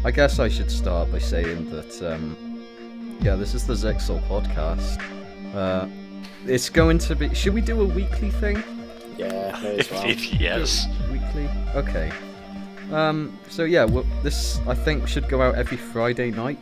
I guess I should start by saying that, this is the Zixel Podcast. It's going to be... Should we do a weekly thing? Yeah, may as well. Yes. Weekly? Okay. This, I think, should go out every Friday night,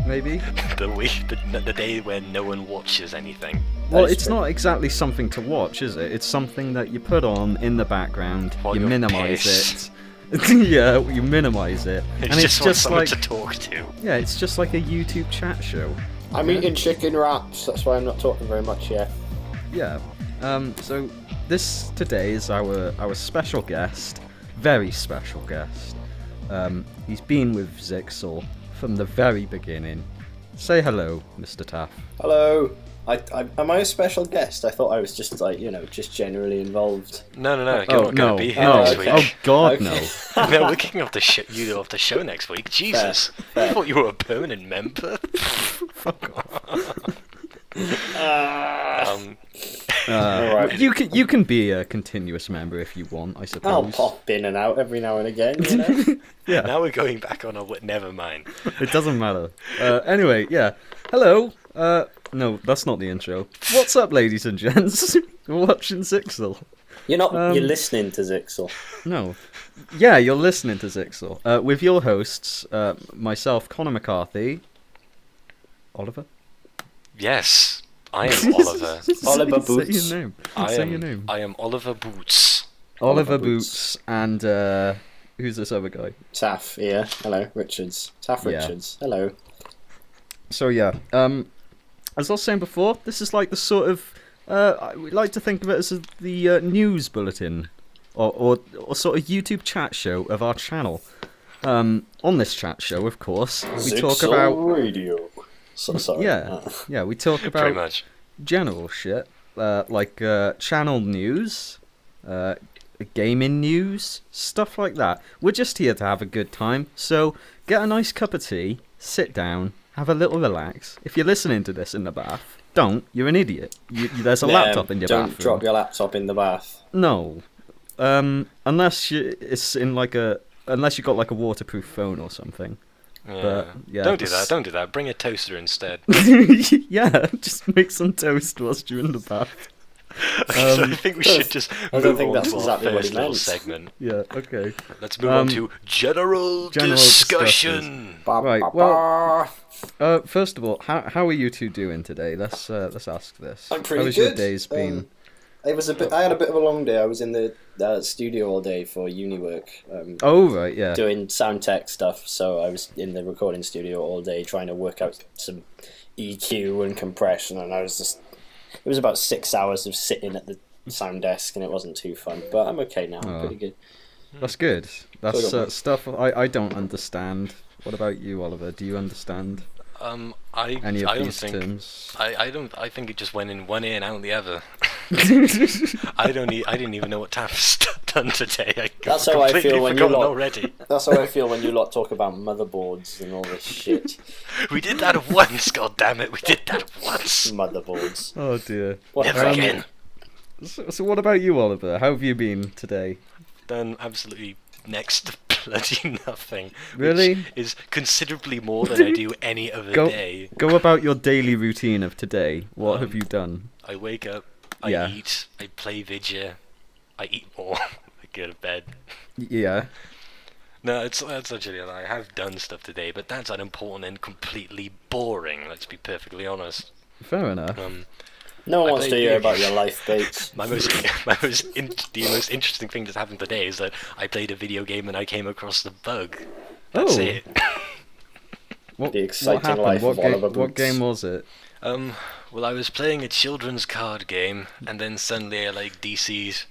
maybe? The day when no one watches anything. Well, it's not exactly something to watch, is it? It's something that you put on in the background, While you you're minimise pissed. it. Yeah, you minimise it. It's just someone to talk to. Yeah, it's just like a YouTube chat show. I'm eating chicken wraps, that's why I'm not talking very much yet. Yeah. So this today is our special guest, very special guest. He's been with Zixel from the very beginning. Say hello, Mr. Taff. Hello. Am I a special guest? I thought I was just just generally involved. No. You're Oh not no! going to be here No! next week. Oh God, Okay. no! No, we're kicking off you off the show next week. Jesus, Fair. I thought you were a permanent member. Fuck off. Alright. You can be a continuous member if you want, I suppose. I'll pop in and out every now and again, you know? Yeah, Now we're going back on never mind. it doesn't matter. Anyway, yeah. Hello. No, that's not the intro. What's up, ladies and gents? You're watching Zixel. You're listening to Zixel. No. Yeah, you're listening to Zixel. With your hosts, myself, Connor McCarthy. Oliver? Yes, I am Oliver. Oliver Say Boots. your name. I Say am. your name. I am Oliver Boots. Oliver Oliver Boots and who's this other guy? Taff, yeah. Hello, Richards. Taff Yeah. Richards. Hello. So yeah, as I was saying before, this is like the sort of we like to think of it as the news bulletin or sort of YouTube chat show of our channel. On this chat show, of course, we talk Zixel about Radio. So sorry. yeah, we talk Pretty about much. general shit like channel news, gaming news, stuff like that. We're just here to have a good time. So get a nice cup of tea, sit down, have a little relax. If you're listening to this in the bath, don't. You're an idiot. There's a laptop in your Don't bathroom. drop your laptop in the bath. No, unless it's in unless you got like a waterproof phone or something. Yeah. But, yeah, Don't do that. Don't do that. Bring a toaster instead. Yeah, just make some toast whilst you're in the bath. So I think we should just I don't move think on that's to our exactly what first he little meant. segment. Yeah, okay. Let's move on to general discussion. Right, well, first of all, how are you two doing today? Let's ask this. I'm pretty How has good. your days been? I had a bit of a long day. I was in the studio all day for uni work, Oh, right, yeah. doing sound tech stuff. So I was in the recording studio all day trying to work out some EQ and compression, and it was about 6 hours of sitting at the sound desk, and it wasn't too fun. But I'm okay now. I'm pretty good. That's good. That's Hold on. stuff I don't understand. What about you, Oliver? Do you understand any of I don't these think. terms? I don't. I think it just went in one ear and out the other. I didn't even know what Taff's done today. That's how I feel when you forgotten lot- already. That's how I feel when you lot talk about motherboards and all this shit. We did that once. God damn it, we did that once. Motherboards. Oh, dear. What Never again. So what about you, Oliver? How have you been today? Done absolutely next to bloody nothing. Really? Which is considerably more than I do any other day. Go about your daily routine of today. What have you done? I wake up, I Yeah. eat, I play video, I eat more, I go to bed. Yeah. No, that's actually a lie. I have done stuff today, but that's unimportant and completely boring, let's be perfectly honest. Fair enough. No one I wants to played hear video- about your life, Bates. The most interesting thing that happened today is that I played a video game and I came across the bug. That's Oh. it. What, The exciting happened? life of Oliver What Boots. game was it? Well, I was playing a children's card game, and then suddenly I DC'd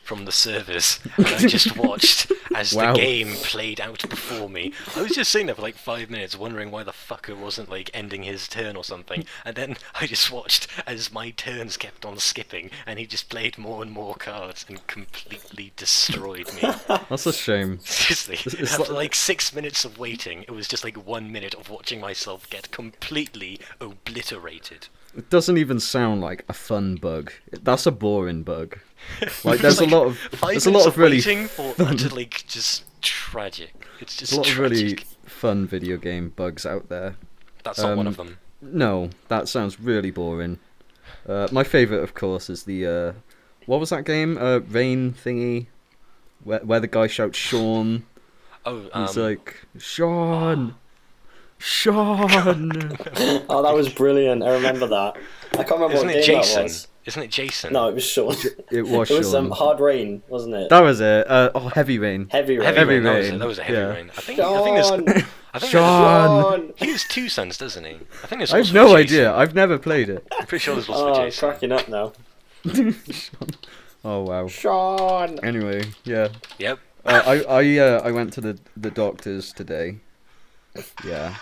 from the service, and I just watched as Wow. the game played out before me. I was just sitting there for 5 minutes wondering why the fucker wasn't ending his turn or something, and then I just watched as my turns kept on skipping, and he just played more and more cards and completely destroyed me. That's a shame. Seriously, It's after like- 6 minutes of waiting, it was just 1 minute of watching myself get completely obliterated. It doesn't even sound like a fun bug. That's a boring bug. There's a lot of Five there's a lot minutes of really waiting for utterly just tragic. It's just there's a lot of tragic. really fun video game bugs out there. That's not one of them. No, that sounds really boring. My favourite, of course, is the what was that game? Rain thingy, where the guy shouts Sean. Oh, He's like, Sean, Sean. Oh, that was brilliant. I remember that. I can't remember Isn't what it game Jason? that was. Isn't it Jason? No, it was Sean. It was It was Sean. Hard Rain, wasn't it? That was it. Heavy rain. Heavy Rain. Heavy Rain. Rain, That was a heavy yeah. rain. I think Sean! there's. I think Sean. he has two sons, doesn't he? I think there's. I have also no a Jason. idea. I've never played it. I'm pretty sure there's also a Oh, Jason. cracking up now. Oh wow. Sean! Anyway, yeah. Yep. I went to the doctor's today. Yeah,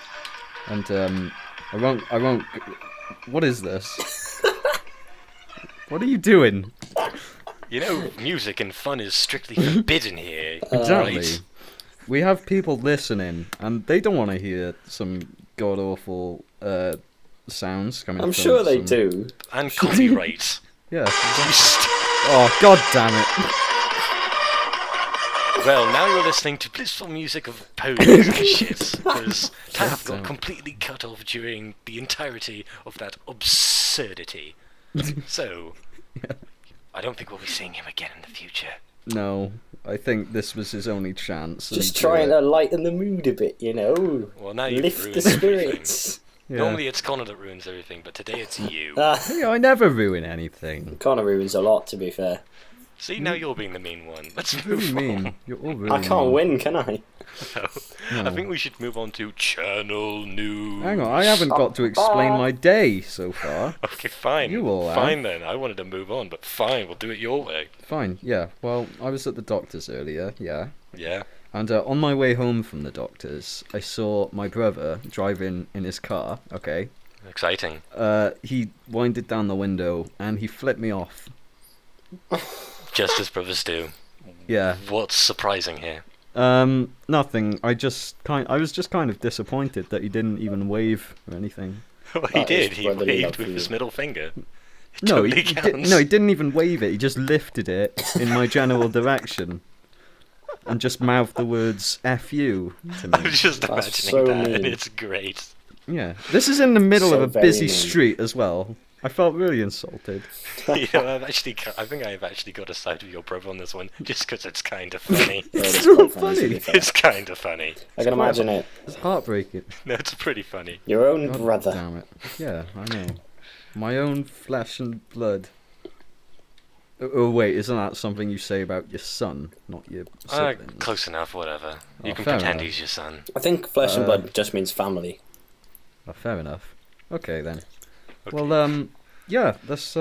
and I won't. What is this? What are you doing? You know, music and fun is strictly forbidden here. Exactly. Right? We have people listening, and they don't want to hear some god awful sounds coming. I'm from sure they some- do. And copyright. Yeah. Oh god damn it! Well, now you're listening to blissful music of ponies and shit, because Taff got Damn. completely cut off during the entirety of that absurdity. So, I don't think we'll be seeing him again in the future. No, I think this was his only chance. Just and, trying to lighten the mood a bit, you know? Well, now you've Lift ruined the spirits. Yeah. Normally it's Connor that ruins everything, but today it's you. Yeah, I never ruin anything. Connor ruins a lot, to be fair. See, now you're being the mean one. Let's What move do you on. mean? You're all really I can't mean. win, can I? I think we should move on to channel news. Hang on, I haven't got to explain my day so far. Okay, fine. You all have. Fine then. I wanted to move on, but fine, we'll do it your way. Fine, yeah. Well, I was at the doctor's earlier, yeah. Yeah. And on my way home from the doctor's, I saw my brother driving in his car, okay. Exciting. He winded down the window and he flipped me off. Just as brothers do. Yeah. What's surprising here? Nothing. I was just kind of disappointed that he didn't even wave or anything. Well, he That did. is He brotherly waved love with for his you. middle finger. It No, totally he counts. no, he didn't even wave it. He just lifted it in my general direction and just mouthed the words "F you" to I me. was just That's imagining so that, and mean. it's great. Yeah, this is in the middle So of a very busy mean. street as well. I felt really insulted. You know, I think I've actually got a side of your brother on this one, just because it's kind of funny. Yeah, It's it's so quite funny, to funny. be fair. It's kind of funny. I can imagine it. It's heartbreaking. No, it's pretty funny. Your own God brother. Damn it. Yeah, I know. My own flesh and blood. Oh wait, isn't that something you say about your son, not your siblings? Close enough, whatever. You Oh, can fair pretend enough. he's your son. I think flesh and blood just means family. Oh, fair enough. Okay then. Okay. Well, yeah, let's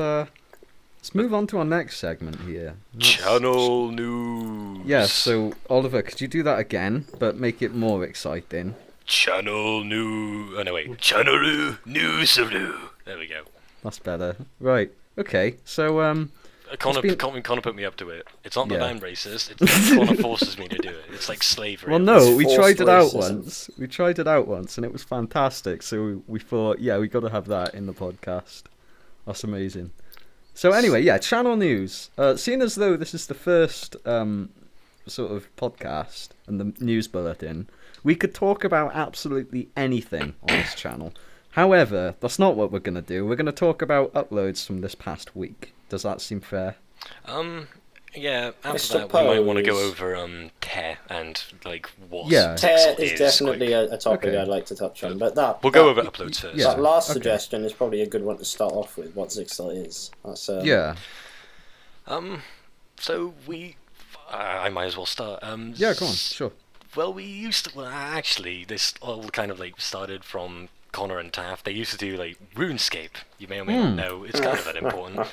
move on to our next segment here. That's- Channel news. Yeah, so Oliver, could you do that again, but make it more exciting? Channel news. Oh no, wait. Channel news. There we go. That's better. Right. Okay. So Connor, been- Connor put me up to it. It's not that Yeah. I'm racist. It's that Connor forces me to do it. It's like slavery. well, no, we forced tried it out racism. once. We tried it out once, and it was fantastic. So we thought, yeah, we got to have that in the podcast. That's amazing. So anyway, yeah, channel news. Seeing as though this is the first sort of podcast and the news bulletin, we could talk about absolutely anything on this channel. However, that's not what we're going to do. We're going to talk about uploads from this past week. Does that seem fair? Yeah, after that we might want to go suppose- over Tear and like what Yeah. Tear Zixel is definitely like, a topic Okay. I'd like to touch on, but that We'll go that- over uploads first. Yeah. That last okay. suggestion is probably a good one to start off with. What Zixel is. That's Yeah. So I might as well start. Yeah, go on. Sure. Well, we used to. Well, actually, this all kind of like started from Connor and Taff. They used to do like RuneScape. You may or may not know. It's kind of that important.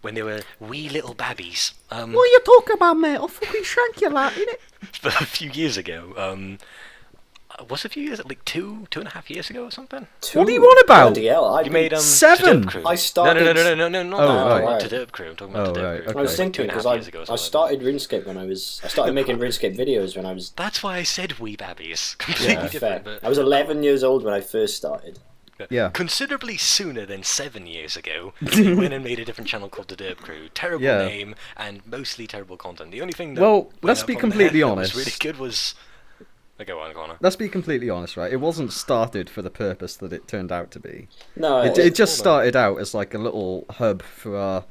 When they were wee little babbies. What are you talking about, mate? I'll fucking shank you, like, innit? But a few years ago. Was it a few years? Like two and a half years ago or something? What are you on about? Bloody hell, You made 7. Derp Crew. I started- No, not Oh, that. right. Not to Derp Crew. I'm talking about Oh, to Derp right, Crew. okay. I was Like thinking 2.5 because years ago or I something. started RuneScape when I started making RuneScape videos when I was That's why I said wee babbies. Completely Yeah. fair. different. I was 11 years old when I first started. Yeah. Considerably sooner than 7 years ago, we went and made a different channel called the Derp Crew. Terrible Yeah. name and mostly terrible content. The only thing that Well, went let's up be on completely there honest. that was really good was. Go on, Connor. let's be completely honest, right? It wasn't started for the purpose that it turned out to be. No, It just started out as like a little hub for our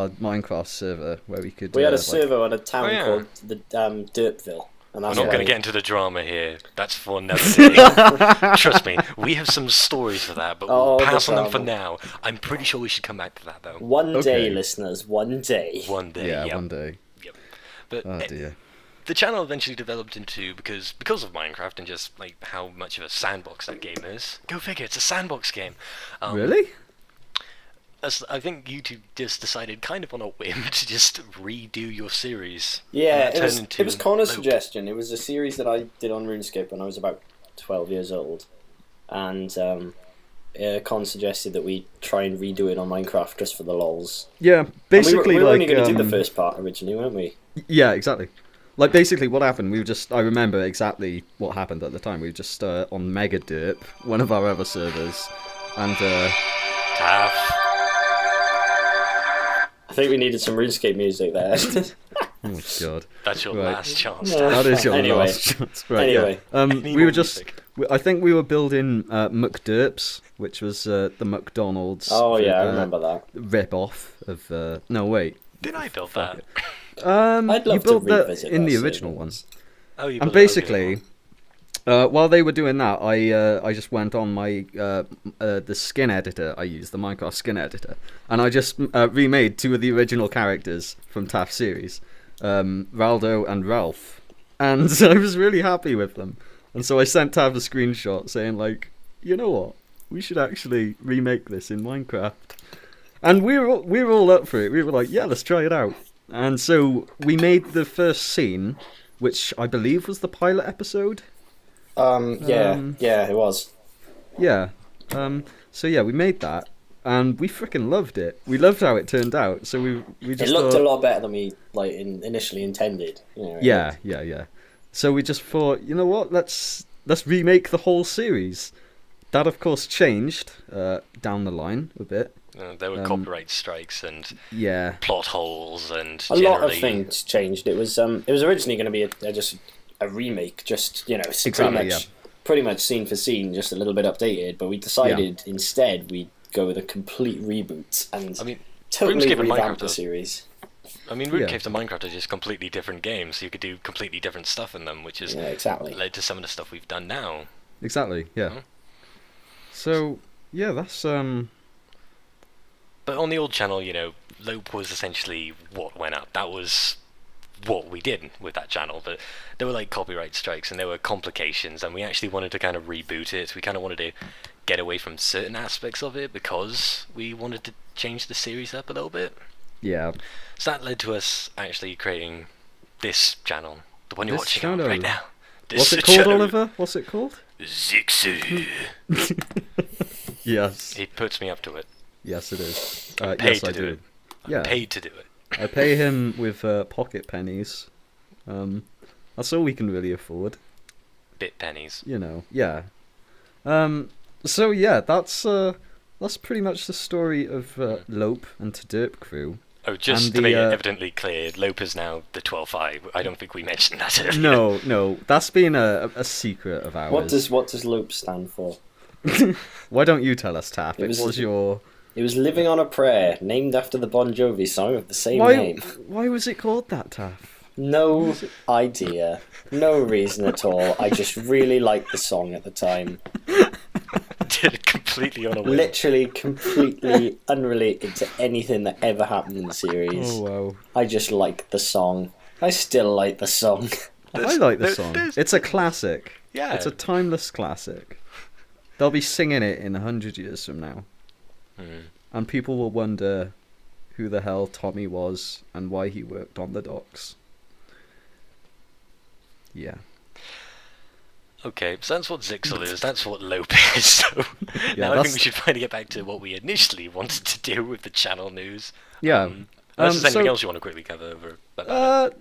Minecraft server where we could. we had a like- server on a town Oh, yeah. called the Dirtville, and We're that's not where going to get into the drama here. That's for another day. Trust me, we have some stories for that, but we'll the pass on them for drama. now. I'm pretty sure we should come back to that, though. One day, Okay. listeners, one day. One day, Yeah, yep. one day. Yep. But Oh dear. the channel eventually developed into, because of Minecraft and just like how much of a sandbox that game is. Go figure, it's a sandbox game. Really? I think YouTube just decided, kind of on a whim, to just redo your series. Yeah, And that turned it was Connor's Lope. suggestion. It was a series that I did on RuneScape when I was about 12 years old, and Con suggested that we try and redo it on Minecraft just for the lols. Yeah, basically, we were like only going to do the first part originally, weren't we? Yeah, exactly. Like basically, what happened? I remember exactly what happened at the time. We were just on Mega Derp, one of our other servers, and Tough. I think we needed some RuneScape music there. oh god, That's your Right. last chance. Yeah. that is your Anyway. last chance. Right, Anyway. yeah. Any We more were just. music? I think we were building McDerps, which was the McDonald's. Oh yeah, I remember that. Rip off of. No wait. Did I build that? I'd You love to built that revisit in that the server original one. once. Oh, you And built that, okay, basically, while they were doing that, I just went on my the skin editor I used, the Minecraft skin editor, and I just remade two of the original characters from Taft series, Raldo and Ralph, and I was really happy with them. And so I sent Tav a screenshot saying like, you know what, we should actually remake this in Minecraft. And we were all up for it. We were like, yeah, let's try it out. And so we made the first scene, which I believe was the pilot episode. Yeah, it was. Yeah. So yeah, we made that, and we freaking loved it. We loved how it turned out. So we It just looked thought, a lot better than we initially intended. You know, Yeah. So we just thought, you know what? Let's remake the whole series. That of course changed down the line a bit. there were copyright strikes and Yeah. plot holes and A lot of generally- things changed. It was originally going to be just a remake, just Exactly, pretty much scene for scene, just a little bit updated. But we decided instead we'd go with a complete reboot and I mean, totally RuneScape and revamp Minecraft the are- series. RuneScape and Minecraft are just completely different games, so you could do completely different stuff in them, which has Yeah, exactly. led to some of the stuff we've done now. Exactly. Yeah. Mhm. So yeah, that's But on the old channel, Lope was essentially what went up. That was what we did with that channel. But there were like copyright strikes and there were complications, and we actually wanted to kind of reboot it. We kind of wanted to get away from certain aspects of it because we wanted to change the series up a little bit. yeah. So that led to us actually creating this channel, the one you're This watching on channel. right now. What's it called, Oliver? What's it called? Zixel. Yes. He puts me up to it. Yes, it is. I'm paid Yes, to I do do. it. Yeah. Paid to do it. I pay him with pocket pennies. That's all we can really afford, Bit pennies. Yeah. So yeah, that's pretty much the story of Lope and Derp Crew. Oh, just And to make it the, evidently clear, Lope is now the 12-5. I don't think we mentioned that earlier. No, that's been a secret of ours. What does Lope stand for? Why don't you tell us, Taff? It It was- was your. It was Living on a Prayer, named after the Bon Jovi song of the same Why? name. Why was it called that, Taff? No idea. No reason at all. I just really liked the song at the time. Did it completely on a whim. Literally completely unrelated to anything that ever happened in the series. Oh wow. I just like the song. I still like the song. I like the there- song. there's- It's a classic. Yeah. It's a timeless classic. They'll be singing it in 100 years from now. Hmm. And people will wonder who the hell Tommy was and why he worked on the docks. Yeah. Okay, so that's what Zixel is, that's what Lope is, so now I that's- think we should finally get back to what we initially wanted to do with the channel news. Yeah. Unless there's anything so- else you want to quickly cover over about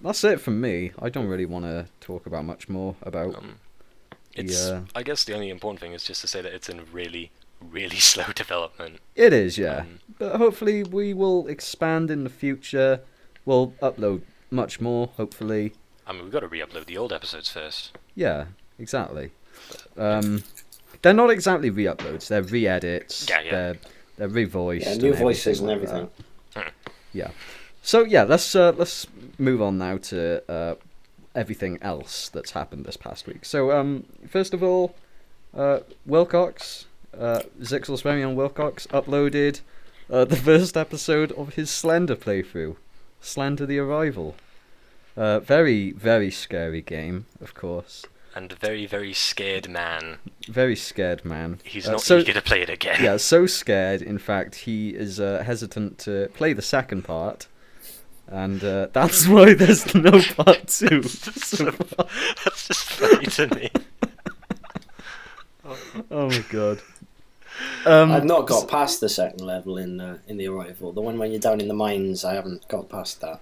That's it from me. I don't really want to talk about much more about. It's, Yeah. I guess the only important thing is just to say that it's in really, really slow development. It is, yeah. Um, But hopefully we will expand in the future. We'll upload much more, hopefully. I mean, we've got to re-upload the old episodes first. Yeah, exactly. They're not exactly re-uploads. They're re-edits. Yeah. They're revoiced. Yeah, new voices and like everything. that. Yeah. So yeah, let's move on now to everything else that's happened this past week. So first of all, Wilcox, Zixel's very own Wilcox, uploaded the first episode of his Slender playthrough, Slender the Arrival. Very, very scary game, of course. And a very, very scared man. Very scared man. He's not eager to play it again. Yeah, so scared, in fact, he is hesitant to play the second part. And that's why there's no part 2. That's just funny to me. Oh my god. I've not got past the second level in the Arrival. The one when you're down in the mines, I haven't got past that.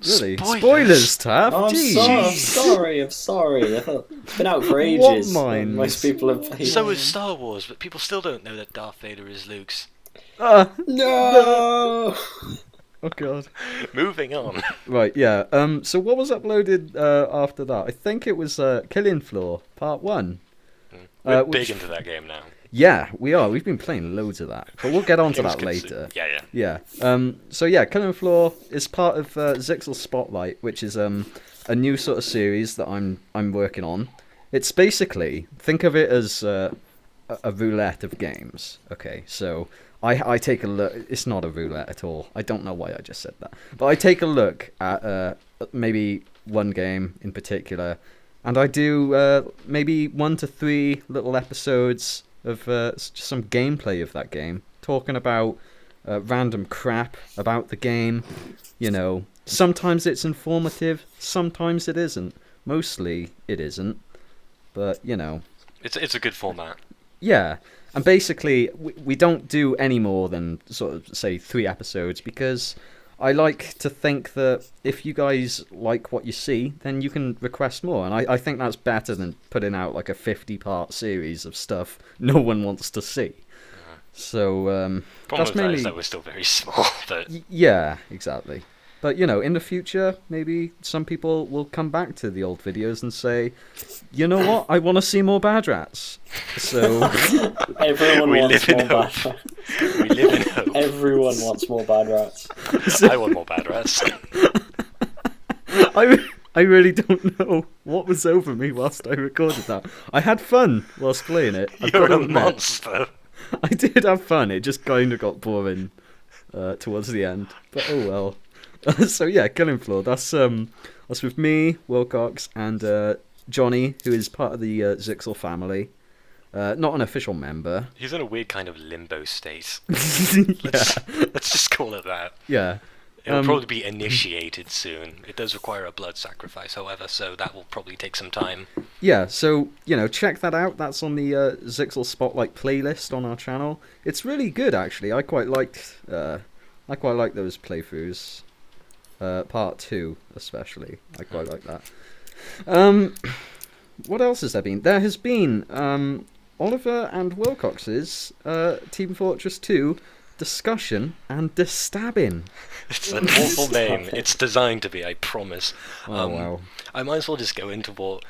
Really? Spoilers, Taff? Oh, I'm sorry. I thought it's been out for ages. What mines? Most people have played. So is Star Wars, but people still don't know that Darth Vader is Luke's. No! Oh god. Moving on. Right, yeah. So what was uploaded after that? I think it was Killing Floor, Part 1. We're big into that game now. Yeah, we are. We've been playing loads of that. But we'll get on to that Games later. Yeah. So yeah, Killing Floor is part of Zixel Spotlight, which is a new sort of series that I'm working on. It's basically, think of it as a roulette of games. Okay, so I take a look. It's not a roulette at all. I don't know why I just said that. But I take a look at maybe one game in particular, and I do maybe 1 to 3 little episodes of some gameplay of that game, talking about random crap about the game. You know, sometimes it's informative, sometimes it isn't. Mostly it isn't, but you know, it's a good format. Yeah, and basically we don't do any more than sort of say 3 episodes, because I like to think that if you guys like what you see, then you can request more, and I think that's better than putting out like a 50-part series of stuff no one wants to see. So that's mainly that we're still very small, but yeah, exactly. But you know, in the future, maybe some people will come back to the old videos and say, you know what, I want to see more Bad Rats. So everyone wants more Bad Rats. We live in hope. Everyone wants more Bad Rats. I want more Bad Rats. I really don't know what was over me whilst I recorded that. I had fun whilst playing it. You're a monster. I did have fun. It just kind of got boring towards the end. But oh well. So yeah, Killing Floor. That's with me, Wilcox, and Johnny, who is part of the Zixel family. Not an official member. He's in a weird kind of limbo state. Yeah. Let's just call it that. Yeah. It'll probably be initiated soon. It does require a blood sacrifice, however, so that will probably take some time. Yeah, so, you know, check that out. That's on the Zixel Spotlight playlist on our channel. It's really good, actually. I quite liked those playthroughs. Part 2, especially. I quite like that. What else has there been? There has been Oliver and Wilcox's Team Fortress 2 discussion and stabbing. It's an awful name. It's designed to be, I promise. Oh, wow. I might as well just go into what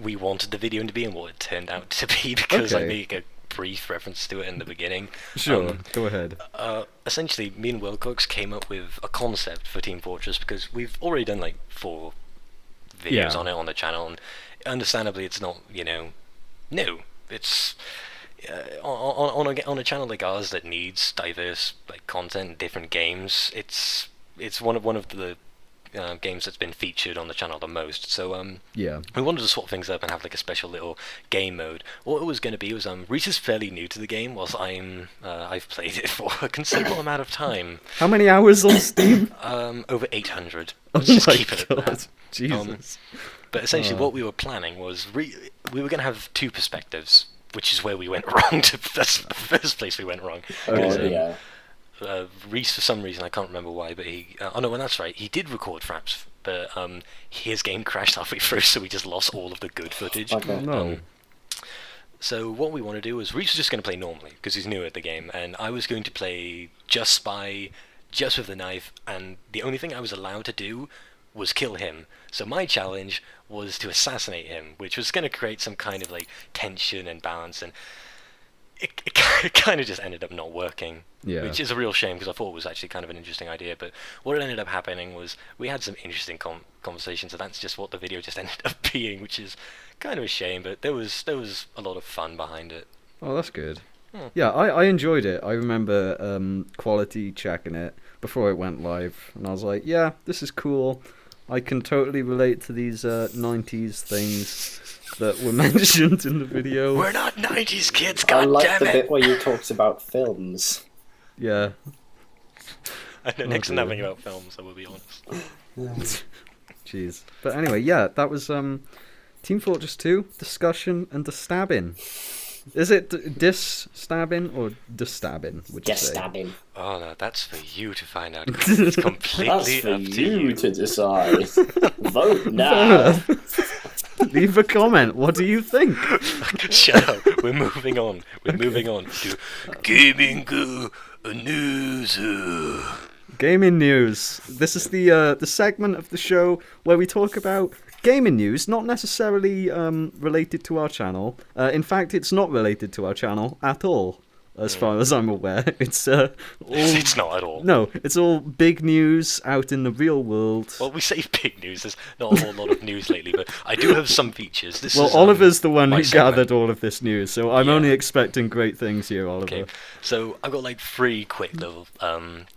we wanted the video to be and what it turned out to be, because I make a brief reference to it in the beginning. Sure, go ahead. Essentially, me and Wilcox came up with a concept for Team Fortress, because we've already done like 4 videos on it on the channel, and understandably it's not, new. It's on a channel like ours that needs diverse like content, different games. It's one of the games that's been featured on the channel the most. So we wanted to swap things up and have like a special little game mode. What it was going to be was Reese is fairly new to the game, whilst I've played it for a considerable amount of time. How many hours on Steam? Over 800. Oh Let's just my keep it at God. that. Jesus. But essentially, what we were planning was we were going to have 2 perspectives, which is where we went wrong. That's the first place we went wrong. Yeah. Reese, for some reason, I can't remember why, but he... well, that's right. He did record fraps, but his game crashed halfway through, so we just lost all of the good footage. Okay. No. So what we want to do is Reese was just going to play normally, because he's new at the game, and I was going to play just Spy, just with the knife, and the only thing I was allowed to do was kill him. So my challenge was to assassinate him, which was going to create some kind of like tension and balance, and it kind of just ended up not working. Yeah. Which is a real shame, because I thought it was actually kind of an interesting idea. But what ended up happening was we had some interesting conversations, and that's just what the video just ended up being, which is kind of a shame. But there was a lot of fun behind it. Oh, that's good. Yeah, I enjoyed it. I remember quality checking it before it went live, and I was like, yeah, this is cool. I can totally relate to these 90s things that were mentioned in the video. We're not 90s kids, I like goddammit! the bit where you talked about films. Yeah. I know next to nothing about films, I will be honest. Jeez. But anyway, yeah, that was Team Fortress 2, discussion and the stabbing. Is it dis-stabbing or dis-stabbing, would you say? Stabbing. Oh no, that's for you to find out. It's completely That's for up to you. you to decide. Vote now. Leave a comment. What do you think? Shut up. We're moving on. We're moving on to gaming news. Gaming news. This is the segment of the show where we talk about gaming news, not necessarily related to our channel. In fact, it's not related to our channel at all, as far as I'm aware. It's all... It's not at all. No, it's all big news out in the real world. Well, we say big news. There's not a whole lot of news lately, but I do have some features. This Well, is, Oliver's the one my who segment. gathered all of this news, so I'm Yeah. only expecting great things here, Oliver. Okay, so I've got like 3 quick little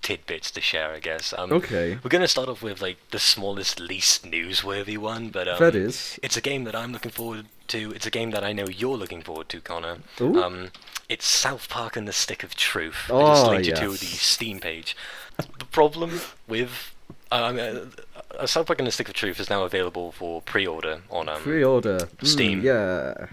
tidbits to share, I guess. Okay. We're gonna start off with like the smallest, least newsworthy one, but That is. it's a game that I'm looking forward to. It's a game that I know you're looking forward to, Connor. Ooh. It's South Park and the Stick of Truth. I Oh, just linked you to yes. the Steam page. The problem with South Park and the Stick of Truth is now available for pre-order on Pre-order. Steam. Yeah.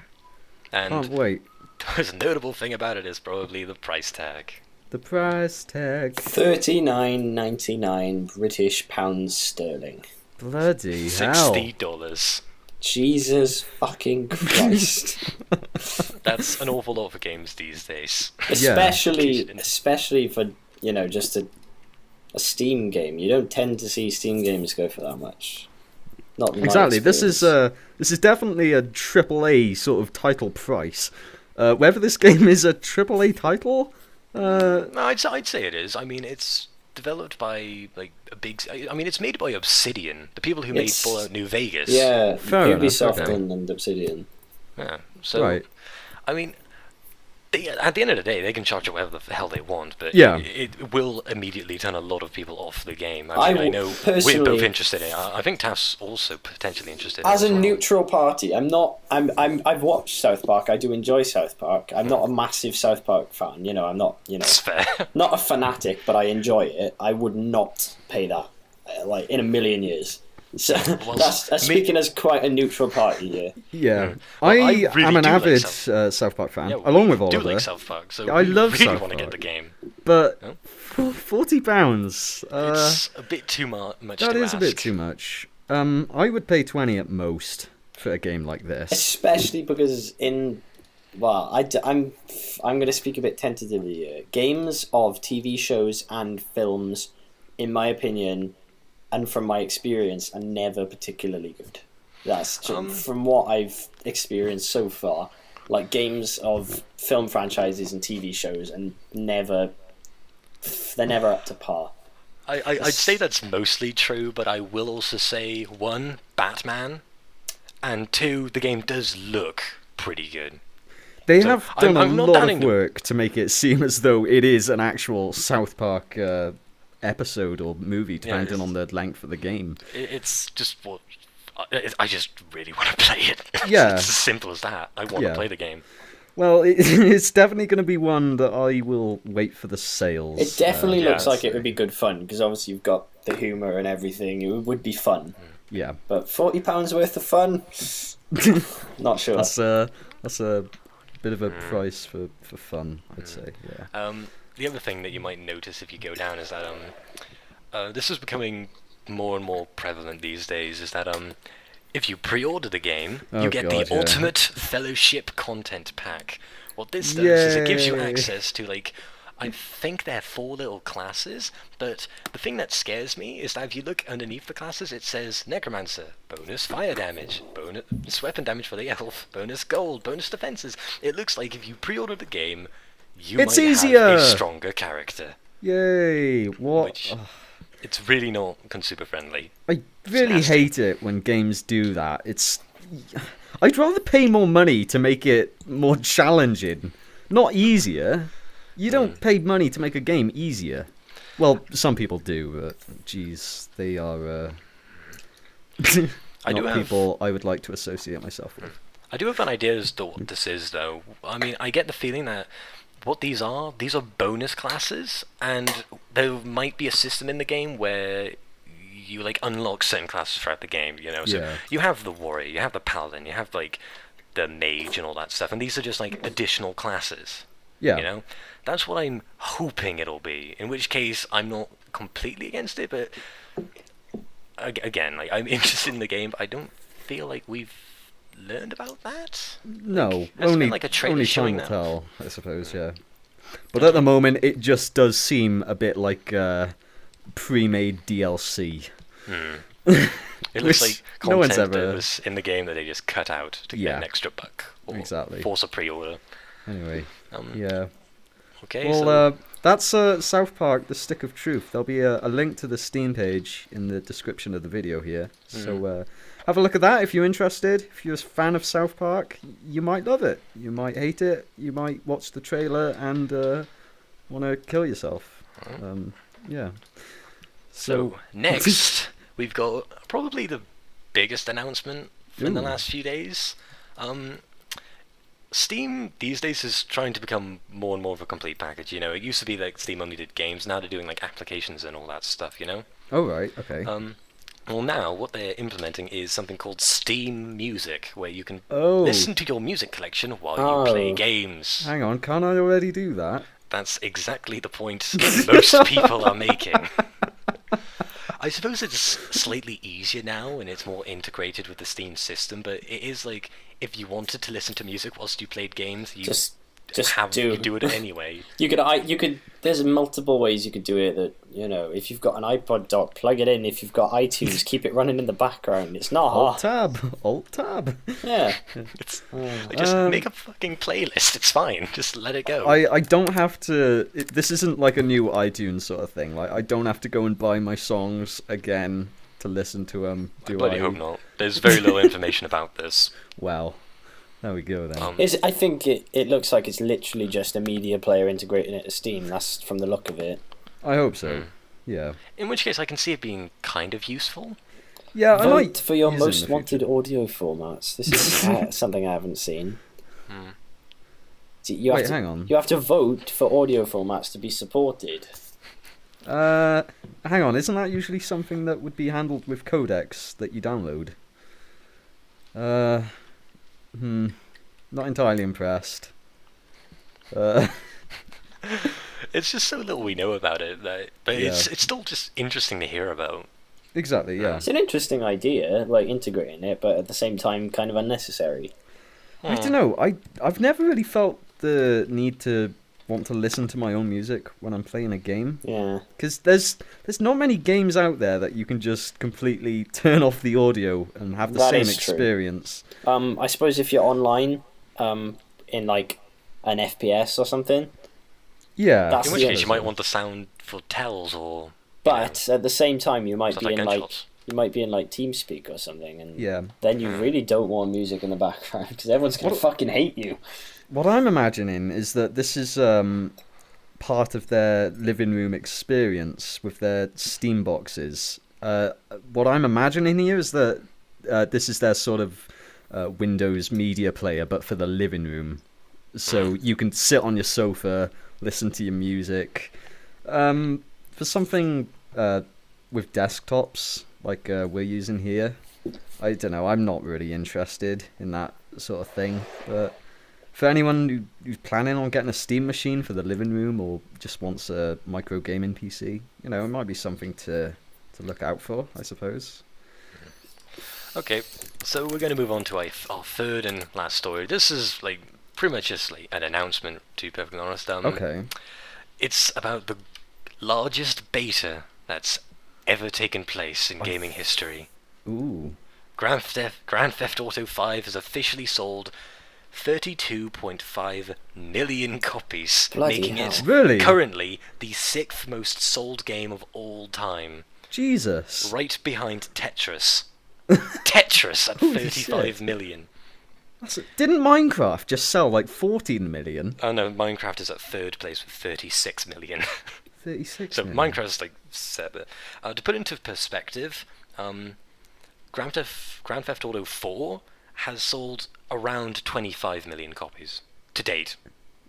and Can't wait. the most notable thing about it is probably the price tag. The price tag. £39.99 British pounds sterling. Bloody hell. $60. Jesus fucking Christ. That's an awful lot for games these days. Especially for, just a Steam game. You don't tend to see Steam games go for that much. Not in my Exactly. This experience. is definitely a AAA sort of title price. Whether this game is a AAA title, No, I'd say it is. I mean, it's developed by like a big. I mean, it's made by Obsidian, the people who made It's- Fallout New Vegas. Yeah, Fair enough, Ubisoft okay. and Obsidian. Yeah. So, Right. I mean, at the end of the day, they can charge it whatever the hell they want, but Yeah. it will immediately turn a lot of people off the game. I I mean, I w- know we're personally- both interested in it. I think Taff's also potentially interested in it As a as well. neutral party, I'm not. I've watched South Park. I do enjoy South Park. I'm not a massive South Park fan. I'm not. It's fair. Not a fanatic, but I enjoy it. I would not pay that, like in a million years. So Well, that's speaking as quite a neutral party here. yeah. Well, I I really am an do like avid South- South Park fan, Yeah, along we with do Oliver. like South Park, so I we love really South want to get Park. the game. But No? £40, It's a bit too much that to is a bit ask. too much. I would pay 20 at most for a game like this. Especially because I'm going to speak a bit tentatively here. Games of TV shows and films, in my opinion, and from my experience, are never particularly good. That's from what I've experienced so far. Like games of film franchises and TV shows, and they're never up to par. I'd say that's mostly true, but I will also say, 1, Batman, and 2, the game does look pretty good. They So, have done I'm a not lot doubting of them. work to make it seem as though it is an actual South Park episode or movie, depending it's- on the length of the game. It's just what... I just really want to play it. Yeah. It's as simple as that. I want Yeah. to play the game. Well, it's definitely going to be one that I will wait for the sales. It definitely yeah, looks like so- it would be good fun, because obviously you've got the humour and everything. It would be fun. Yeah, But £40 worth of fun? Not sure. that's a bit of a price for fun, I'd say. Yeah. The other thing that you might notice if you go down is that this is becoming more and more prevalent these days, is that if you pre-order the game, Oh, you get God, the yeah. Ultimate Fellowship Content Pack. What this does is it gives you Yay. access to like I think they're 4 little classes, but the thing that scares me is that if you look underneath the classes, it says Necromancer, bonus fire damage, bonus weapon damage for the elf, bonus gold, bonus defenses. It looks like if you pre-order the game, you It's might easier! have a stronger character. Yay! What? Which, it's really not consumer friendly. I really hate it when games do that. I'd rather pay more money to make it more challenging, not easier. You don't pay money to make a game easier. Well, some people do, but geez, they are not people I would like to associate myself with. I do have an idea as to what this is, though. I mean, I get the feeling that what these are bonus classes, and there might be a system in the game where you like unlock certain classes throughout the game, you know. So you have the warrior, you have the paladin, you have like the mage and all that stuff, and these are just like additional classes. Yeah. You know, that's what I'm hoping it'll be. In which case, I'm not completely against it, but again, like I'm interested in the game. But I don't feel like we've learned about that. No, There's only been, like, a trailer only showing time will that. tell, I suppose. Yeah, but at the moment, it just does seem a bit like pre-made DLC. It looks like no one's content ever- that was in the game that they just cut out to get an extra buck or Exactly. force a pre-order. Anyway, Um, yeah. Okay, Well, so that's South Park: The Stick of Truth. There'll be a link to the Steam page in the description of the video here. So have a look at that if you're interested. If you're a fan of South Park, you might love it. You might hate it. You might watch the trailer and want to kill yourself. Yeah. So next, we've got probably the biggest announcement in the Ooh. last few days. Steam these days is trying to become more and more of a complete package. You know, it used to be like Steam only did games. Now they're doing like applications and all that stuff. You know. Oh right. Okay. Well, now what they're implementing is something called Steam Music, where you can Oh. listen to your music collection while you play Oh. games. Hang on. Can't I already do that? That's exactly the point most people are making. I suppose it's slightly easier now and it's more integrated with the Steam system, but it is like if you wanted to listen to music whilst you played games, you Just you do it anyway. You could. There's multiple ways you could do it. That, you know, if you've got an iPod dock, plug it in. If you've got iTunes, keep it running in the background. It's not Alt hard. tab. Alt tab. Yeah. It's just make a fucking playlist. It's fine. Just let it go. I don't have to. This isn't like a new iTunes sort of thing. Like I don't have to go and buy my songs again to listen to them. I bloody hope not. There's very little information about this. Well, there we go then. I think it looks like it's literally just a media player integrating it to Steam. That's from the look of it. I hope so. Yeah. In which case, I can see it being kind of useful. Yeah, I Vote might for your use it in most the wanted future. audio formats. This is something I haven't seen. So you have Wait, to, hang on. You have to vote for audio formats to be supported. Hang on. Isn't that usually something that would be handled with codecs that you download? Not entirely impressed. It's just so little we know about it, but it's still just interesting to hear about. Exactly. Yeah. It's an interesting idea, like integrating it, but at the same time, kind of unnecessary. I don't know. I've never really felt the need to want to listen to my own music when I'm playing a game. Yeah. Because there's not many games out there that you can just completely turn off the audio and have the That same is true. experience. I suppose if you're online, in like an FPS or something, Yeah. That's In which the case, other you might thing. want the sound for tells or. but at the same time, you might Stuff be like in gunshots. like TeamSpeak or something, and Yeah. then you really don't want music in the background because everyone's gonna fucking hate you. What I'm imagining is that this is part of their living room experience with their Steam boxes. What I'm imagining here is that this is their sort of Windows media player, but for the living room. So you can sit on your sofa, listen to your music. For something with desktops like we're using here, I don't know. I'm not really interested in that sort of thing. But for anyone who's planning on getting a Steam machine for the living room or just wants a micro gaming PC, you know, it might be something to look out for, I suppose. Okay, so we're going to move on to our third and last story. This is like pretty much just like an announcement, to be perfectly honest. Okay. It's about the largest beta that's ever taken place in gaming history. Ooh. Grand Theft Auto 5 has officially sold 32.5 million copies, Bloody making hell. it Really? currently the 6th most sold game of all time, Jesus. right behind Tetris. Tetris at Holy 35 shit. million. Didn't Minecraft just sell like 14 million? Oh no, Minecraft is at 3rd place with 36 million. 36 So million. Minecraft's like 7. To put into perspective, Grand Theft Auto 4 has sold around 25 million copies to date.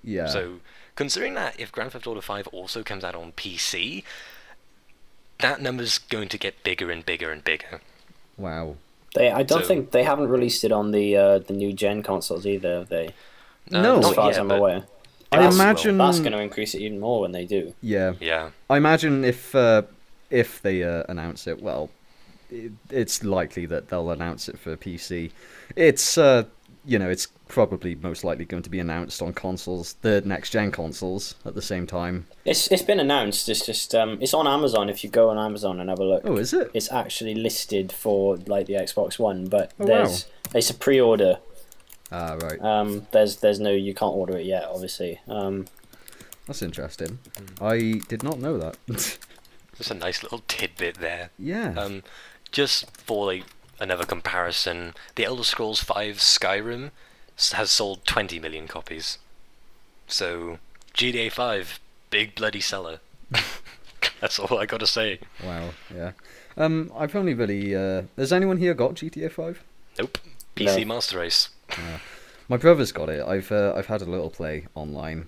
Yeah. So, considering that if Grand Theft Auto 5 also comes out on PC, that number's going to get bigger and bigger and bigger. Wow. I don't So- think they haven't released it on the new gen consoles either, have they? No. As not far as yet, I'm but aware. I That's- imagine. That's going to increase it even more when they do. Yeah. Yeah. I imagine if they announce it, well, it's likely that they'll announce it for PC. It's it's probably most likely going to be announced on consoles, the next gen consoles, at the same time. It's been announced. It's just it's on Amazon. If you go on Amazon and have a look, Oh, is it? it's actually listed for like the Xbox One, but Oh, wow. it's a pre-order. Ah, right. There's no, you can't order it yet, obviously. That's interesting. I did not know that. Just a nice little tidbit there. Yeah. Just for like another comparison, The Elder Scrolls V Skyrim has sold 20 million copies. So, GTA 5, big bloody seller. That's all I gotta say. Wow. Yeah. I've only really. Has anyone here got GTA 5? Nope. PC No. Master Race. My brother's got it. I've had a little play online.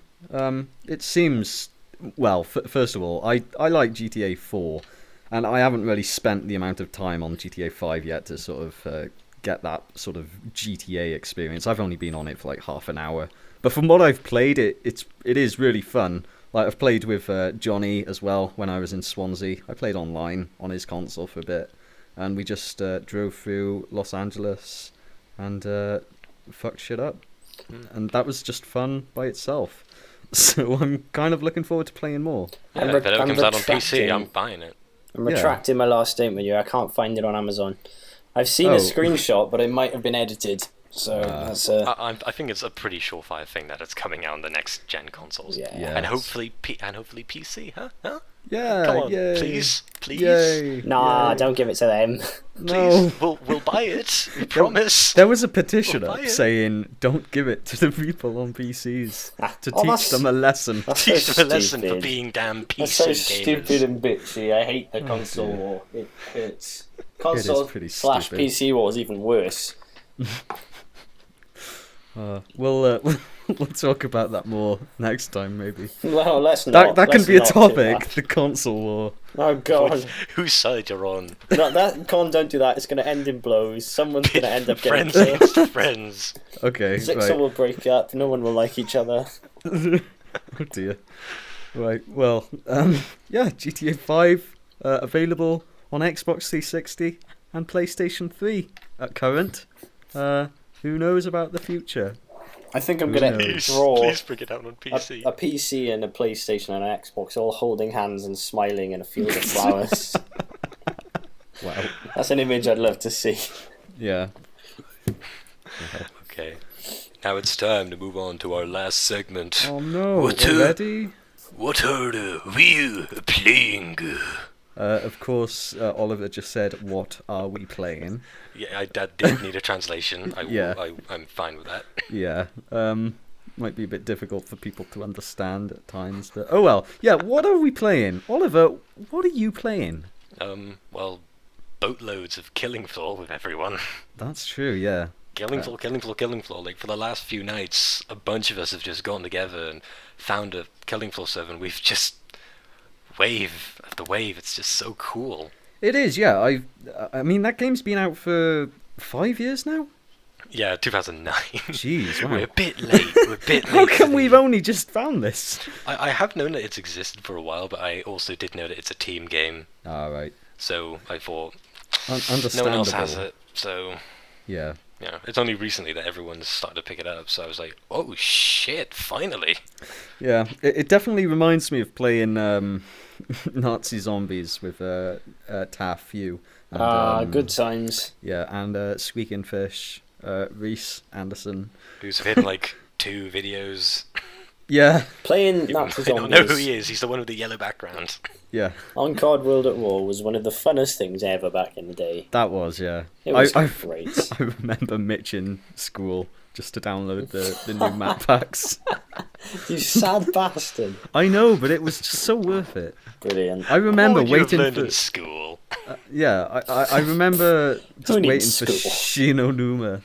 It seems well. First of all, I like GTA 4, and I haven't really spent the amount of time on GTA 5 yet to sort of get that sort of GTA experience. I've only been on it for like half an hour, but from what I've played, it is really fun. Like I've played with Johnny as well when I was in Swansea. I played online on his console for a bit, and we just drove through Los Angeles and fucked shit up. And that was just fun by itself. So I'm kind of looking forward to playing more. Yeah, I'm if it ever I'm comes out on PC, retracting- I'm buying it. I'm Yeah. retracting my last statement here. I can't find it on Amazon. I've seen Oh. a screenshot, but it might have been edited. So that's I think it's a pretty surefire thing that it's coming out on the next gen consoles. yeah. Yeah. And hopefully PC, huh? Huh? Yeah, Come on, yay. please. Yay. Nah, Yay. don't give it to them. No. Please, we'll buy it. We promise. There was a petition We'll up buy it. saying, don't give it to the people on PCs to Oh, teach that's- them a lesson. That's Teach so them a lesson for stupid. being damn PC That's so gamers. stupid and bitchy. I hate the console dear. war. It hurts. Console pretty / stupid. PC war is even worse. We'll talk about that more next time, maybe. Well, let's not. That can let's be a not do topic, that. the console war. Oh god. Whose side you're on? No, don't do that. It's going to end in blows. Someone's going to end up getting Friends killed. against friends. Okay, Zixel right. will break up. No one will like each other. Oh dear. Right, well, yeah, GTA 5 available on Xbox 360 and PlayStation 3 at current. Who knows about the future? I think I'm Who going to knows? draw Please bring it out on PC. a PC and a PlayStation and an Xbox all holding hands and smiling in a field of flowers. Wow. That's an image I'd love to see. Yeah. Okay. Now it's time to move on to our last segment. Oh no, What, already? What are we playing? Of course, Oliver just said, "What are we playing?" Yeah, that did need a translation. Yeah. I'm fine with that. Yeah. Might be a bit difficult for people to understand at times, but oh well. Yeah. What are we playing, Oliver? What are you playing? Well, boatloads of Killing Floor with everyone. That's true. Yeah. Killing Floor. Like, for the last few nights, a bunch of us have just gotten together and found a Killing Floor server, and we've just... wave after wave. It's just so cool. It is. Yeah. I mean, that game's been out for 5 years now. Yeah, 2009. Jeez. Wow. We're a bit late. How come we've only just found this? I have known that it's existed for a while, but I also did know that it's a team game. All right. So I thought, Understandable. no one else has it, so... Yeah. Yeah, it's only recently that everyone's started to pick it up, so I was like, oh shit, finally. Yeah, it definitely reminds me of playing Nazi Zombies with Taff, you. And, good times. Yeah, and Squeaking Fish, Reese Anderson. Who's hidden like 2 videos. Yeah. Playing People Nazi might not Zombies know who he is, he's the one with the yellow background. Yeah. on Card World at War was one of the funnest things ever back in the day. That was, yeah. It was I great. I remember Mitch in school just to download the new map packs. You sad bastard. I know, but it was just so worth it. Brilliant. I remember What would you have waiting learned for... in school. I remember just Only in waiting for school. Shinonuma.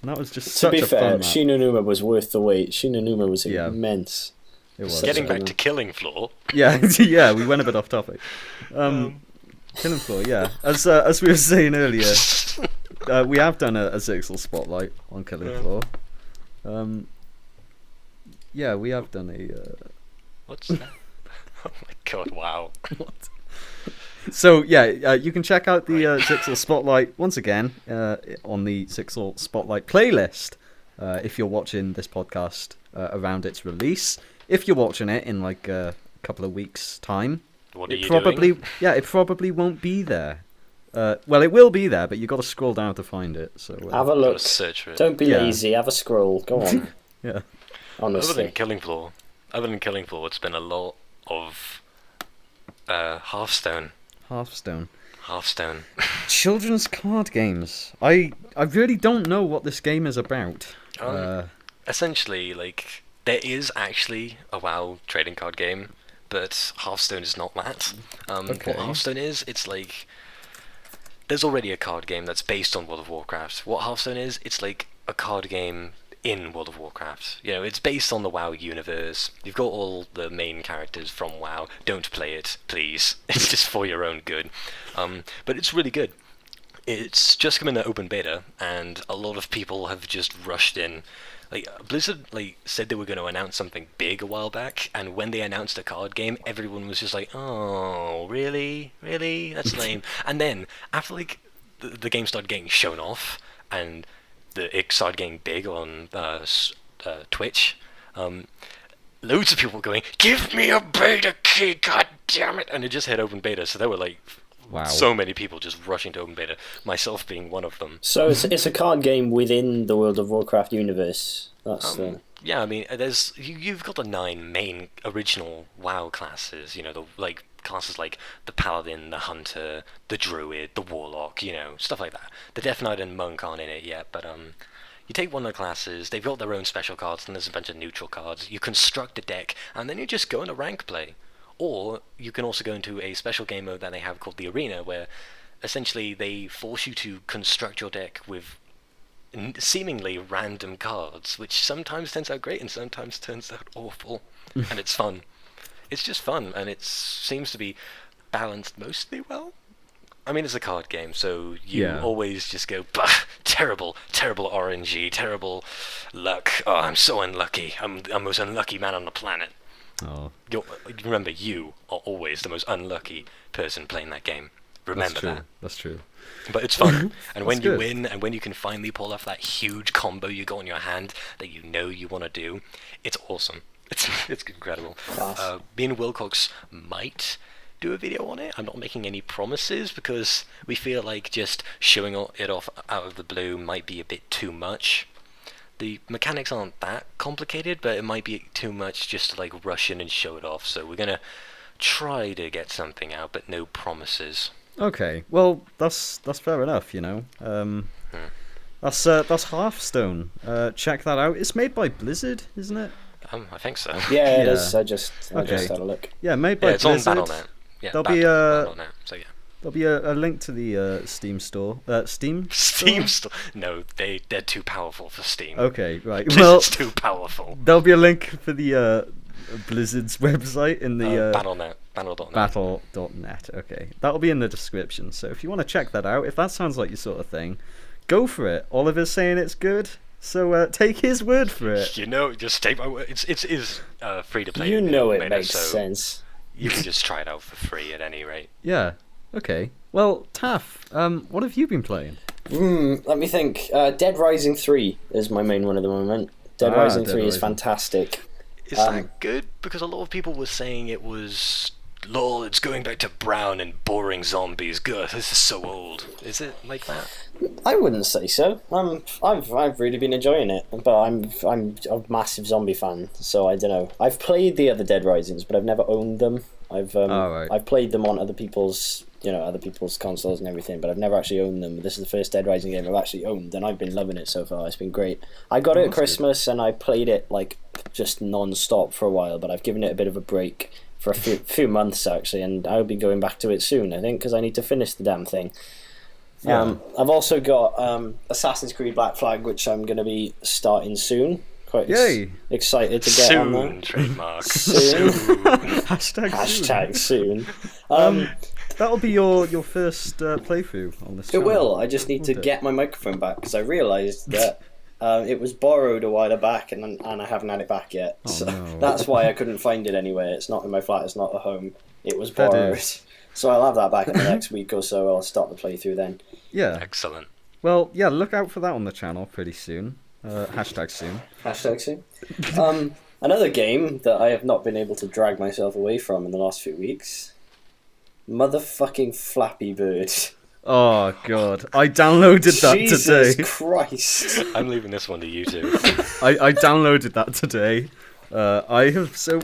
And that was just To such be a fair, fun map. Shinonuma was worth the wait. Shinonuma was Yeah. immense. It was. Getting Such a back to Killing Floor. Yeah, yeah, we went a bit off topic. Killing Floor, yeah. As we were saying earlier, we have done a Zixel Spotlight on Killing Floor. Yeah, we have done a... What's that? Oh my god, wow. What? So, yeah, you can check out the Zixel Spotlight, once again, on the Zixel Spotlight playlist, if you're watching this podcast around its release. If you're watching it in, like, a couple of weeks' time, What are you probably, doing? yeah, it probably won't be there. Well, it will be there, but you've got to scroll down to find it. So Have a Gotta look. search for it. Don't be Yeah. lazy. Have a scroll. Go on. yeah, Other Honestly. than Killing Floor, it's been a lot of Hearthstone. Hearthstone. Hearthstone. Children's card games. I really don't know what this game is about. Essentially, like, there is actually a WoW trading card game, but Hearthstone is not that. Okay. What Hearthstone is, it's like... There's already a card game that's based on World of Warcraft. What Hearthstone is, it's like a card game in World of Warcraft. You know, it's based on the WoW universe. You've got all the main characters from WoW. Don't play it, please. It's just for your own good. But it's really good. It's just come into open beta, and a lot of people have just rushed in. Like, Blizzard said they were going to announce something big a while back, and when they announced a card game, everyone was just like, "Oh, really? Really? That's lame." And then after the game started getting shown off, and it started getting big on Twitch, loads of people were going, "Give me a beta key, god damn it!" And it just hit open beta, so there were like Wow. so many people just rushing to open beta, myself being one of them. So it's a card game within the World of Warcraft universe. That's the... Yeah, I mean, you've got the 9 main original WoW classes. You know, classes like the Paladin, the Hunter, the Druid, the Warlock. You know, stuff like that. The Death Knight and Monk aren't in it yet, but you take one of the classes. They've got their own special cards, and there's a bunch of neutral cards. You construct a deck, and then you just go into rank play. Or you can also go into a special game mode that they have called the Arena, where essentially they force you to construct your deck with seemingly random cards, which sometimes turns out great and sometimes turns out awful. And it's fun. It's just fun, and it seems to be balanced mostly well. I mean, it's a card game, so you always just go, bah, terrible RNG, terrible luck. Oh, I'm so unlucky. I'm the most unlucky man on the planet. Oh, Remember, you are always the most unlucky person playing that game. Remember that. That's true. But it's fun. And when That's you good. win, and when you can finally pull off that huge combo you got in your hand that you know you want to do, it's awesome. It's incredible. Class. Me and Wilcox might do a video on it. I'm not making any promises because we feel like just showing it off out of the blue might be a bit too much. The mechanics aren't that complicated, but it might be too much just to like rush in and show it off. So we're gonna try to get something out, but no promises. Okay, well, that's fair enough, you know. That's Hearthstone. Check that out. It's made by Blizzard, isn't it? I think so. Yeah, it Yeah. is. I just Okay. had a look. Yeah, made by Yeah, it's on Blizzard. Battle.net. Yeah, There'll be a Battle.net. So yeah. there'll be a link to the Steam store. Steam. Steam store? No, they're too powerful for Steam. Okay, right. Well, Blizzard's too powerful. there'll be a link for the Blizzard's website in the Battle.net. Battle.net. Okay, that'll be in the description. So if you want to check that out, if that sounds like your sort of thing, go for it. Oliver's saying it's good, so take his word for it. You know, just take my word. It is free to play. You know it beta, makes so sense. You can just try it out for free at any rate. Yeah. Okay. Well, Taff, what have you been playing? Let me think. Dead Rising 3 is my main one at the moment. Dead Rising 3 is fantastic. Is that good? Because a lot of people were saying it was, lol, it's going back to brown and boring zombies. God, this is so old. Is it like that? I wouldn't say so. I've really been enjoying it, but I'm a massive zombie fan, so I don't know. I've played the other Dead Risings, but I've never owned them. I've played them on other people's consoles and everything, but I've never actually owned them. This is the first Dead Rising game I've actually owned, and I've been loving it so far. It's been great. I got it at Christmas, and I played it like just non-stop for a while, but I've given it a bit of a break for a few months actually, and I'll be going back to it soon, I think, because I need to finish the damn thing. Yeah. I've also got Assassin's Creed Black Flag, which I'm going to be starting soon. Quite excited to get on that. Trademark. Soon. Hashtag soon. That'll be your first playthrough on this channel. It will. I just need to get my microphone back, because I realised that it was borrowed a while back, and I haven't had it back yet. So that's why I couldn't find it anywhere. It's not in my flat. It's not at home. It was borrowed. So I'll have that back in the next week or so. I'll start the playthrough then. Yeah. Excellent. Well, yeah, look out for that on the channel pretty soon. Hashtag soon. Hashtag soon. Another game that I have not been able to drag myself away from in the last few weeks. Motherfucking Flappy Bird. Oh, God. I downloaded that today. Jesus Christ. I'm leaving this one to you two. I downloaded that today.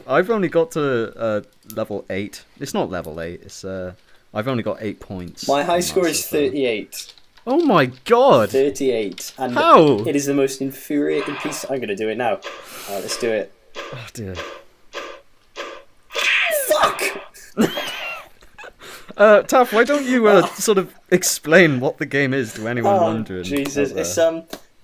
I've only got to level 8. It's not level 8. It's I've only got 8 points. My high score is 38. Oh my God! 38. And how? It is the most infuriating piece. I'm gonna do it now. Let's do it. Oh dear. Fuck. Taff, why don't you sort of explain what the game is to anyone wondering? Jesus, it's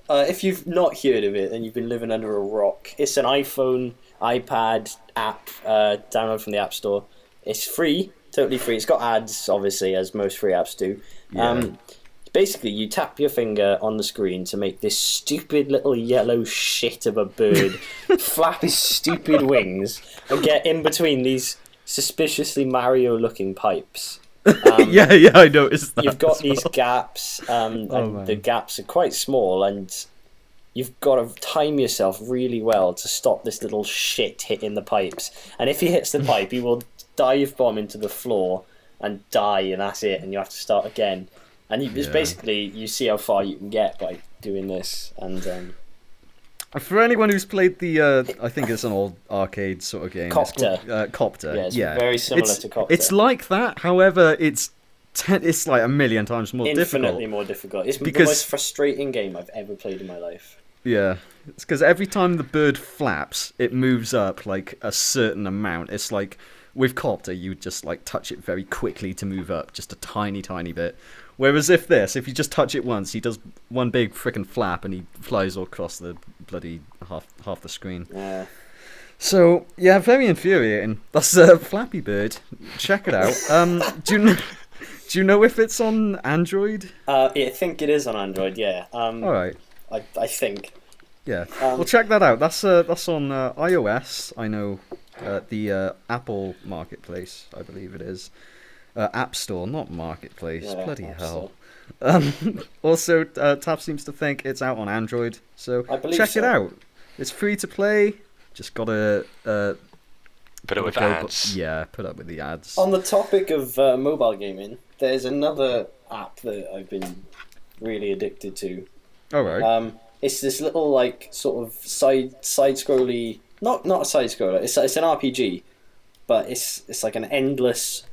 if you've not heard of it, then you've been living under a rock. It's an iPhone, iPad app, download from the App Store. It's free, totally free. It's got ads, obviously, as most free apps do. Yeah. Basically, you tap your finger on the screen to make this stupid little yellow shit of a bird flap his stupid wings and get in between these suspiciously Mario-looking pipes. Yeah, I noticed that. You've got these gaps, and the gaps are quite small, and you've got to time yourself really well to stop this little shit hitting the pipes. And if he hits the pipe, he will dive bomb into the floor and die, and that's it, and you have to start again. And it's basically, you see how far you can get by doing this. And for anyone who's played the, I think it's an old arcade sort of game. Copter. Copter. Yeah, it's very similar to Copter. It's like that, however, it's like a million times more difficult. Infinitely more difficult. It's the most frustrating game I've ever played in my life. Yeah, it's because every time the bird flaps, it moves up like a certain amount. It's like with Copter, you just like touch it very quickly to move up, just a tiny, tiny bit. Whereas if you just touch it once, he does one big frickin' flap and he flies all across the bloody half the screen. Yeah. So yeah, very infuriating. That's Flappy Bird. Check it out. Do you know if it's on Android? I think it is on Android. Yeah. All right. I think. Yeah. Well, check that out. That's on iOS. I know the Apple Marketplace, I believe it is. App Store, not Marketplace. Yeah, bloody App hell. Also, Taff seems to think it's out on Android, so check it out. It's free to play. Just gotta put it with ads. Put up with the ads. On the topic of mobile gaming, there's another app that I've been really addicted to. All right. It's this little like sort of side scrolly, not a side scroller. It's an RPG, but it's like an endless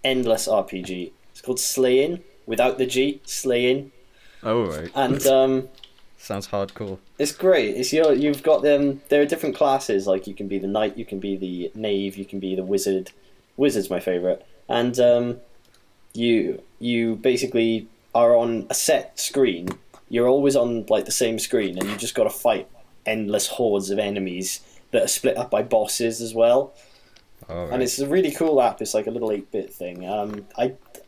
RPG. It's called Slaying, without the G, Slaying. Oh right. And sounds hardcore. It's great. You've got them. There are different classes. Like you can be the knight, you can be the knave, you can be the wizard. Wizard's my favorite. And you basically are on a set screen. You're always on like the same screen, and you just got to fight endless hordes of enemies that are split up by bosses as well. Right. And it's a really cool app. It's like a little 8-bit thing.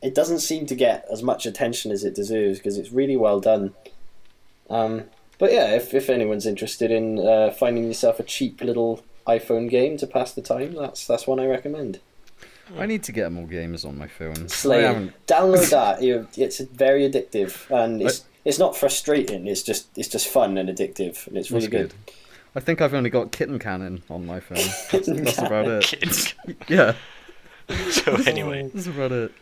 It doesn't seem to get as much attention as it deserves because it's really well done. But yeah, if anyone's interested in finding yourself a cheap little iPhone game to pass the time, that's one I recommend. I need to get more games on my phone. Slay. Download that. It's very addictive, and it's not frustrating. It's just fun and addictive, and it's really good. I think I've only got Kitten Cannon on my phone. That's about it. Kitten. Yeah. So anyway, that's about it.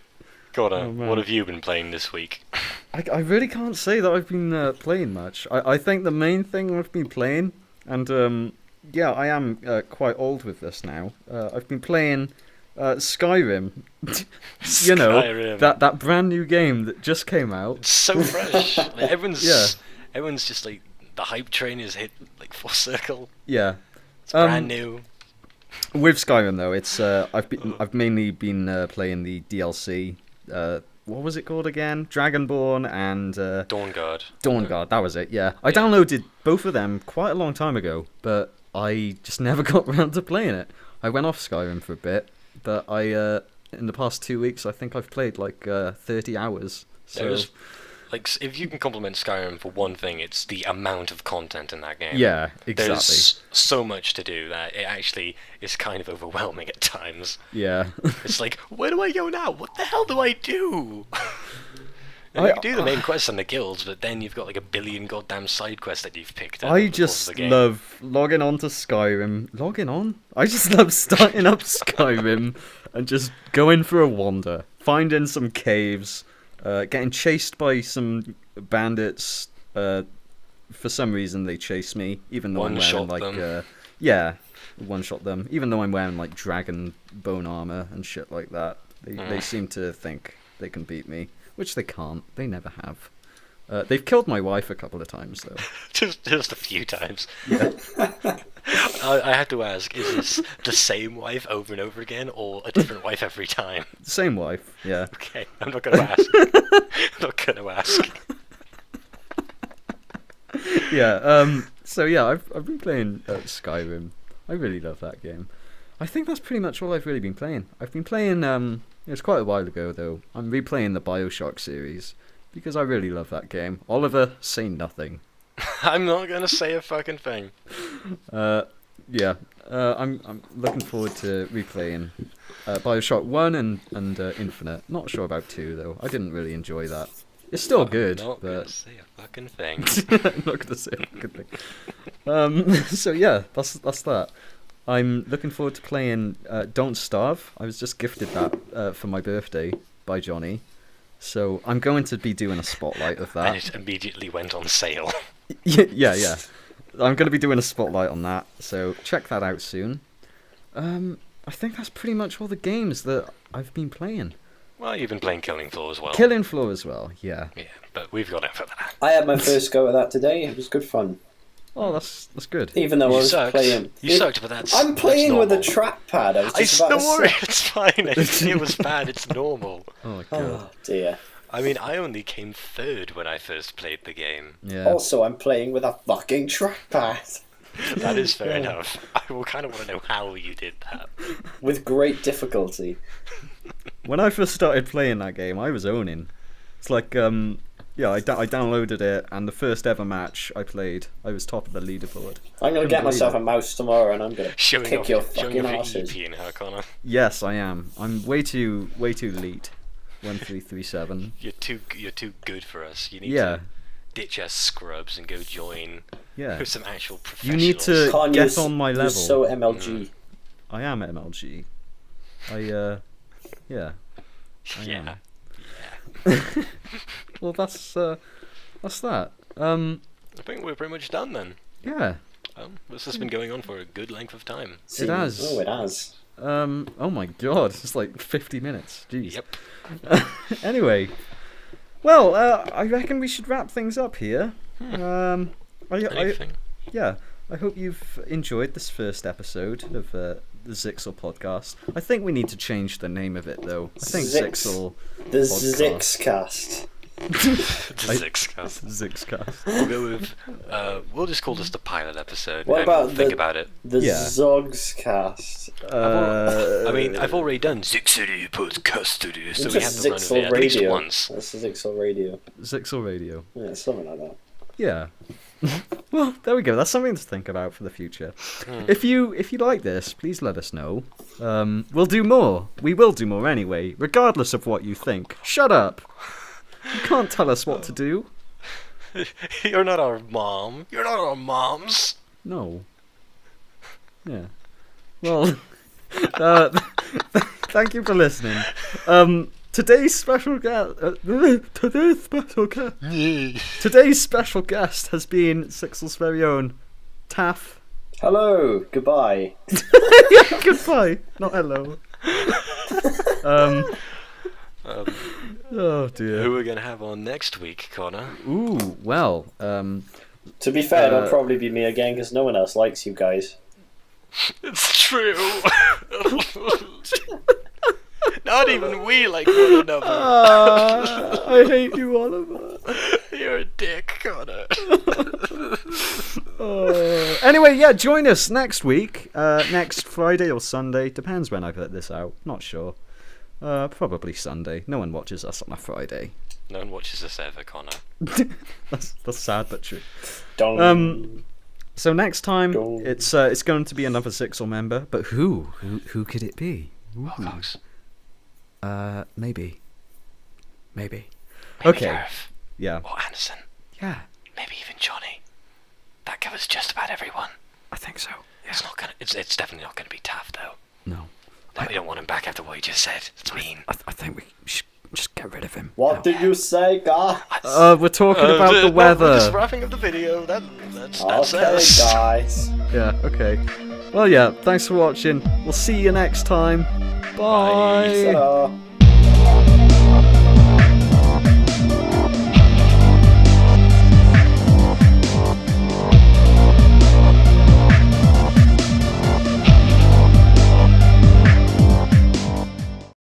Connor, what have you been playing this week? I really can't say that I've been playing much. I think the main thing I've been playing, and yeah, I am quite old with this now. I've been playing Skyrim. You know, Skyrim. that brand new game that just came out. It's so fresh. Like, everyone's just like, the hype train is hit like full circle. Yeah. It's brand new. With Skyrim though, it's I've mainly been playing the DLC. What was it called again? Dragonborn and Dawnguard. Dawnguard, that was it. Yeah, I downloaded both of them quite a long time ago, but I just never got around to playing it. I went off Skyrim for a bit, but in the past 2 weeks, I think I've played like 30 hours. So like, if you can compliment Skyrim for one thing, it's the amount of content in that game. Yeah, exactly. There's so much to do that it actually is kind of overwhelming at times. Yeah. It's like, where do I go now? What the hell do I do? And you can do the main quests and the guilds, but then you've got like a billion goddamn side quests that you've picked up. I just love logging on to Skyrim. Logging on? I just love starting up Skyrim and just going for a wander, finding some caves, getting chased by some bandits. For some reason, they chase me, even though I'm wearing like one-shot them. Even though I'm wearing like dragon bone armor and shit like that, they seem to think they can beat me, which they can't. They never have. They've killed my wife a couple of times though. just a few times. Yeah. I have to ask: is this the same wife over and over again, or a different wife every time? Same wife. Yeah. Okay, I'm not going to ask. I'm not going to ask. Yeah. So yeah, I've been playing Skyrim. I really love that game. I think that's pretty much all I've really been playing. I've been playing. It was quite a while ago though. I'm replaying the BioShock series because I really love that game. Oliver, say nothing. I'm not going to say a fucking thing. Yeah. I'm looking forward to replaying BioShock 1 and Infinite. Not sure about 2 though. I didn't really enjoy that. It's still good, I'm not but going to say a fucking thing. I'm not going to say a fucking thing. So yeah, that's that. I'm looking forward to playing Don't Starve. I was just gifted that for my birthday by Johnny. So I'm going to be doing a spotlight of that. And it immediately went on sale. Yeah. I'm going to be doing a spotlight on that, so check that out soon. I think that's pretty much all the games that I've been playing. Well, you've been playing Killing Floor as well. Killing Floor as well, yeah. Yeah, but we've got it for that. I had my first go at that today. It was good fun. Oh, that's good. Even though I was playing... You sucked, but that's I'm playing that's with a trackpad. Don't worry, it's fine. I didn't say it was bad, it's normal. Oh my god. Oh, dear. I mean, I only came third when I first played the game. Yeah. Also, I'm playing with a fucking trackpad. That is fair enough. I will kind of want to know how you did that. With great difficulty. When I first started playing that game, I was owning. It's like, I downloaded it, and the first ever match I played, I was top of the leaderboard. I'm going to get myself a mouse tomorrow, and I'm going to kick your fucking asses. Showing off your EP now, Connor. Yes, I am. I'm way too elite. 1337. You're too good for us. You need to ditch us scrubs and go join with some actual professionals. You need to Can't get on my level. You're so MLG. I am MLG. I am. Well, that's that. I think we're pretty much done then. Yeah. This has been going on for a good length of time. It has. Oh, it has. Oh my god, it's like 50 minutes. Jeez. Yep. Anyway, well, I reckon we should wrap things up here. Anything? I hope you've enjoyed this first episode of the Zixel Podcast. I think we need to change the name of it though. I think Zixel. The Zixcast. Zixcast. We'll go with. We'll just call this the pilot episode. What and about we'll think about it? The Zogscast. I've already done Zixel Podcast today, so we have to run Zixel it at least Radio. once. That's Zixel Radio. Zixel Radio. Yeah, something like that. Yeah. Well, there we go. That's something to think about for the future. If you like this, please let us know. We'll do more. We will do more anyway, regardless of what you think. Shut up. You can't tell us what to do. You're not our mom. You're not our moms. No. Yeah. Well, thank you for listening. Today's special guest. Today's special guest has been Zixel's very own Taff. Hello, goodbye. Goodbye, not hello. Oh dear. Who are we gonna have on next week, Connor? Ooh, well. To be fair, it'll probably be me again because no one else likes you guys. It's true. Not even we like one another. I hate you, Oliver. You're a dick, Connor. Anyway, yeah, join us next week. Next Friday or Sunday. Depends when I put this out. Not sure. Probably Sunday. No one watches us on a Friday. No one watches us ever, Connor. That's sad but true. Dong. So next time Dong. it's going to be another Zixel member, but who could it be? Wilcox. Maybe. Maybe Okay. Gareth. Yeah. Or Anderson. Yeah. Maybe even Johnny. That covers just about everyone. I think so. Yeah. It's not gonna. It's definitely not gonna be Taff though. No. No, we don't want him back after what he just said. It's mean. I think we should just get rid of him. What did you say, guy? We're talking about the weather. We're just wrapping up the video. That's Okay, us. guys. Yeah, okay. Well, yeah, thanks for watching. We'll see you next time. Bye. Ta-da.